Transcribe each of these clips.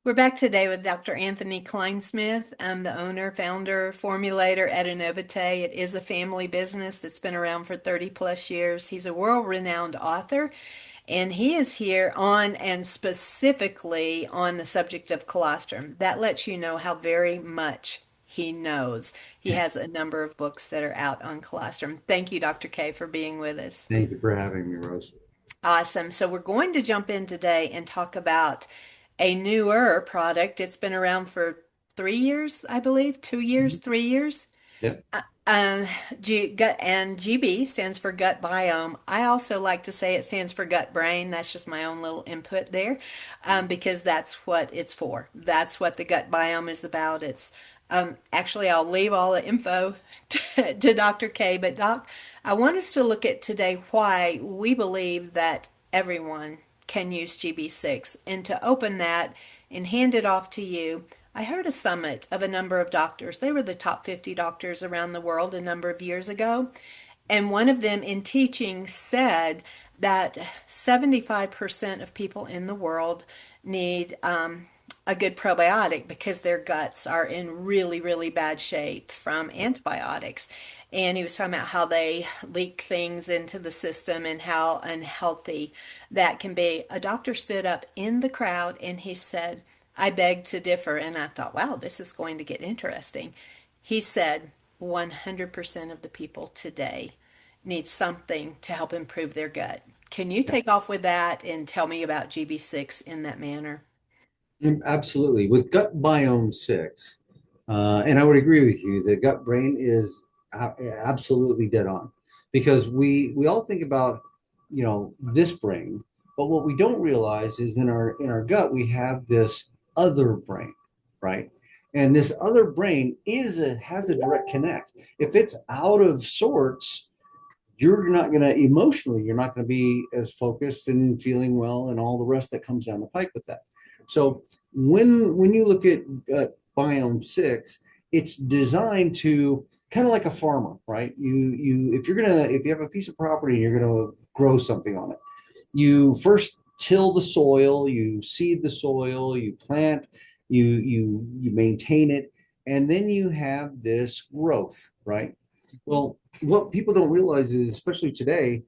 We're back today with Dr. Anthony Kleinsmith. I'm the owner, founder, formulator at Anovite. It is a family business that's been around for 30 plus years. He's a world-renowned author, and he is here on and specifically on the subject of colostrum. That lets you know how very much he knows. He has a number of books that are out on colostrum. Thank you, Dr. K, for being with us. Thank you for having me, Rose. Awesome. So we're going to jump in today and talk about a newer product. It's been around for 3 years, I believe, 2 years, Mhm. 3 years. Yep. Uh, gut and GB stands for gut biome. I also like to say it stands for gut brain. That's just my own little input there, because that's what it's for. That's what the gut biome is about. It's actually, I'll leave all the info to Dr. K, but Doc, I want us to look at today why we believe that everyone can use GB6. And to open that and hand it off to you, I heard a summit of a number of doctors. They were the top 50 doctors around the world a number of years ago. And one of them in teaching said that 75% of people in the world need a good probiotic because their guts are in really, really bad shape from antibiotics. And he was talking about how they leak things into the system and how unhealthy that can be. A doctor stood up in the crowd and he said, I beg to differ. And I thought, wow, this is going to get interesting. He said, 100% of the people today need something to help improve their gut. Can you take off with that and tell me about GB6 in that manner? Absolutely. With Gut-Biome6, and I would agree with you, the gut brain is absolutely dead on because we all think about, this brain, but what we don't realize is in our gut we have this other brain, right? And this other brain has a direct connect. If it's out of sorts, you're not going to emotionally, you're not going to be as focused and feeling well and all the rest that comes down the pike with that. So when you look at Biome 6, it's designed to kind of like a farmer, right? If you have a piece of property and you're gonna grow something on it, you first till the soil, you seed the soil, you plant, you maintain it, and then you have this growth, right? Well, what people don't realize is, especially today,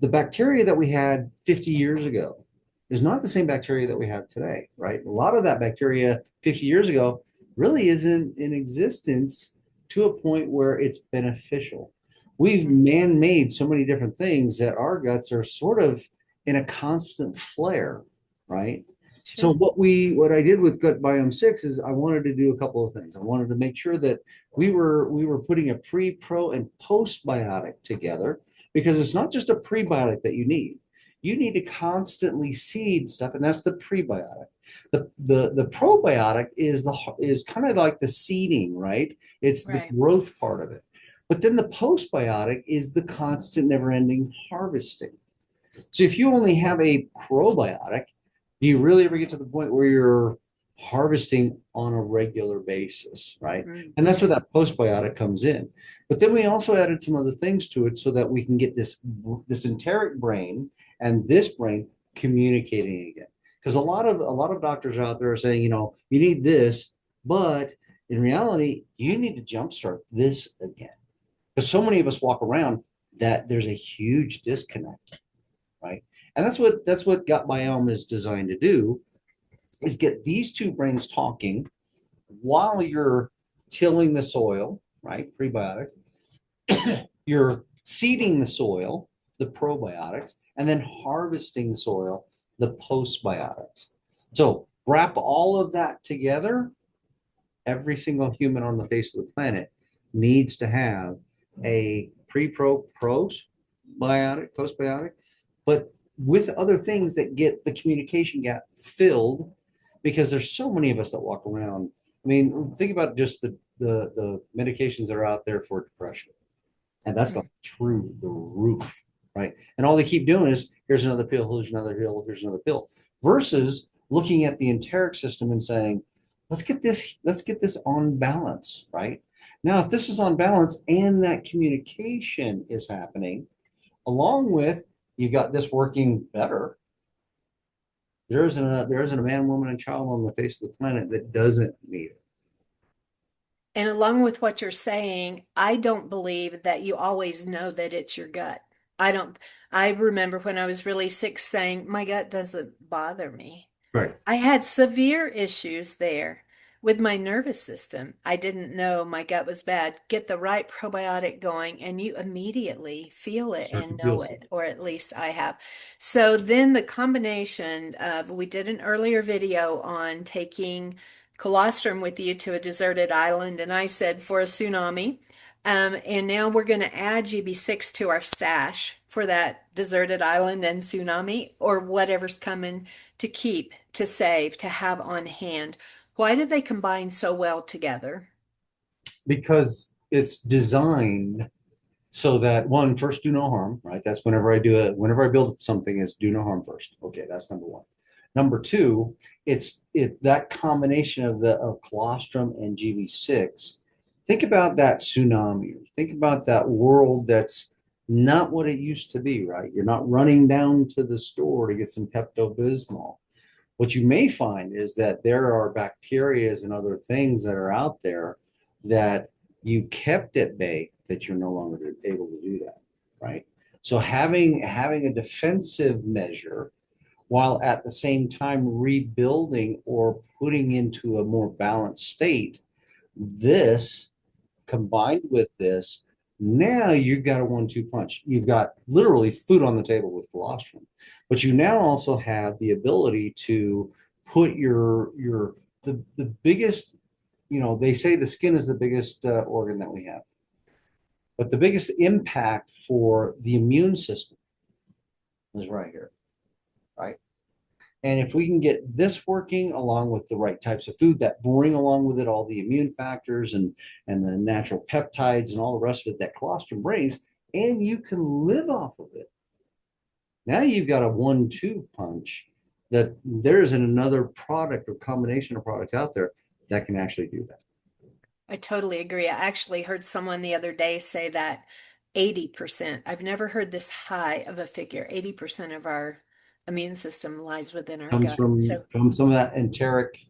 the bacteria that we had 50 years ago is not the same bacteria that we have today, right? A lot of that bacteria 50 years ago really isn't in existence to a point where it's beneficial. We've man-made so many different things that our guts are sort of in a constant flare, right? So Sure. what I did with Gut-Biome 6 is I wanted to do a couple of things. I wanted to make sure that we were putting a pre, pro, and postbiotic together because it's not just a prebiotic that you need. You need to constantly seed stuff, and that's the prebiotic. The probiotic is kind of like the seeding, right? It's the Right. growth part of it. But then the postbiotic is the constant, never-ending harvesting. So if you only have a probiotic, do you really ever get to the point where you're harvesting on a regular basis, right? And that's where Mhm. that postbiotic comes in. But then we also added some other things to it so that we can get this enteric brain and this brain communicating again. Because a lot of doctors out there are saying, you need this, but in reality, you need to jumpstart this again. Because so many of us walk around that there's a huge disconnect, right? And that's what gut biome is designed to do is get these two brains talking while you're tilling the soil, right? Prebiotics. You're seeding the soil, the probiotics, and then harvesting the soil, the postbiotics. So wrap all of that together. Every single human on the face of the planet needs to have a probiotic, postbiotic, but with other things that get the communication gap filled because there's so many of us that walk around. I mean, think about just the medications that are out there for depression, and that's gone through the roof, right? And all they keep doing is here's another pill, here's another pill, here's another pill, versus looking at the enteric system and saying, let's get this on balance, right? Now, if this is on balance and that communication is happening, along with you got this working better, There isn't a man, woman, and child on the face of the planet that doesn't need it. And along with what you're saying, I don't believe that you always know that it's your gut. I don't, I remember when I was really sick saying, my gut doesn't bother me. Right. I had severe issues there with my nervous system. I didn't know my gut was bad. Get the right probiotic going, and you immediately feel it Start to and feel know something. it, or at least I have. So then the combination of, we did an earlier video on taking colostrum with you to a deserted island, and I said for a tsunami. And now we're going to add GB6 to our stash for that deserted island and tsunami or whatever's coming to keep, to save, to have on hand. Why did they combine so well together? Because it's designed so that one, first, do no harm, right? That's whenever I build something, is do no harm first. Okay, that's number one. Number two, it that combination of colostrum and GV6. Think about that tsunami. Think about that world that's not what it used to be, right? You're not running down to the store to get some Pepto-Bismol. What you may find is that there are bacteria and other things that are out there that you kept at bay that you're no longer able to do that, right? So having a defensive measure while at the same time rebuilding or putting into a more balanced state, this combined with this, now you've got a 1-2 punch. You've got literally food on the table with colostrum, but you now also have the ability to put the biggest, they say the skin is the biggest organ that we have, but the biggest impact for the immune system is right here, right? And if we can get this working along with the right types of food that bring along with it all the immune factors and the natural peptides and all the rest of it that colostrum brings, and you can live off of it. Now you've got a 1-2 punch that there isn't another product or combination of products out there that can actually do that. I totally agree. I actually heard someone the other day say that 80%, I've never heard this high of a figure, 80% of our immune system lies within our Comes gut. from So from some of that enteric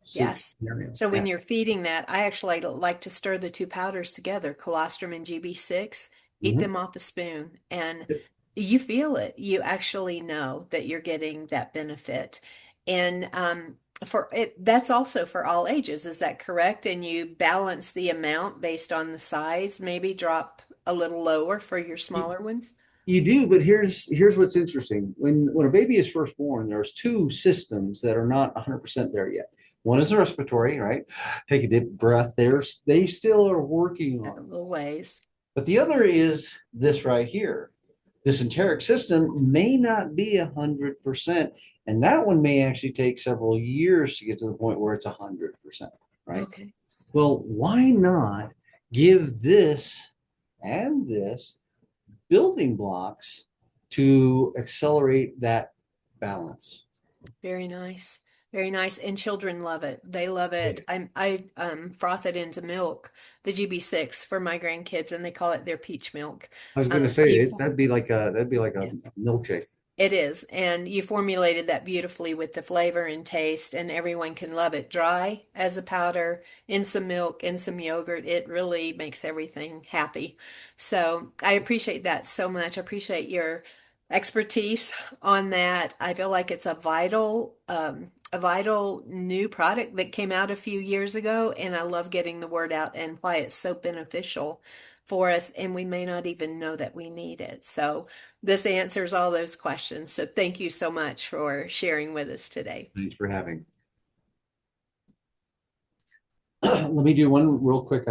yes. scenario. So Yeah. when you're feeding that, I actually like to stir the two powders together, colostrum and GB6, eat Mhm. them off a spoon, and you feel it. You actually know that you're getting that benefit. And for it, that's also for all ages. Is that correct? And you balance the amount based on the size, maybe drop a little lower for your smaller ones. You do, but here's what's interesting. When a baby is first born, there's two systems that are not 100% there yet. One is the respiratory, right? Take a deep breath. They still are working on it. Little ways. But the other is this right here. This enteric system may not be 100%, and that one may actually take several years to get to the point where it's 100%, right? Okay. Well, why not give this and this building blocks to accelerate that balance? Very nice. Very nice. And children love it. They love it. I froth it into milk, the GB6 for my grandkids, and they call it their peach milk. I was going to say You that'd be like a yeah. milkshake. It is, and you formulated that beautifully with the flavor and taste, and everyone can love it. Dry as a powder, in some milk, in some yogurt, it really makes everything happy. So I appreciate that so much. I appreciate your expertise on that. I feel like it's a vital new product that came out a few years ago, and I love getting the word out and why it's so beneficial for us, and we may not even know that we need it. So this answers all those questions. So thank you so much for sharing with us today. Thanks for having. Let me do one real quick. I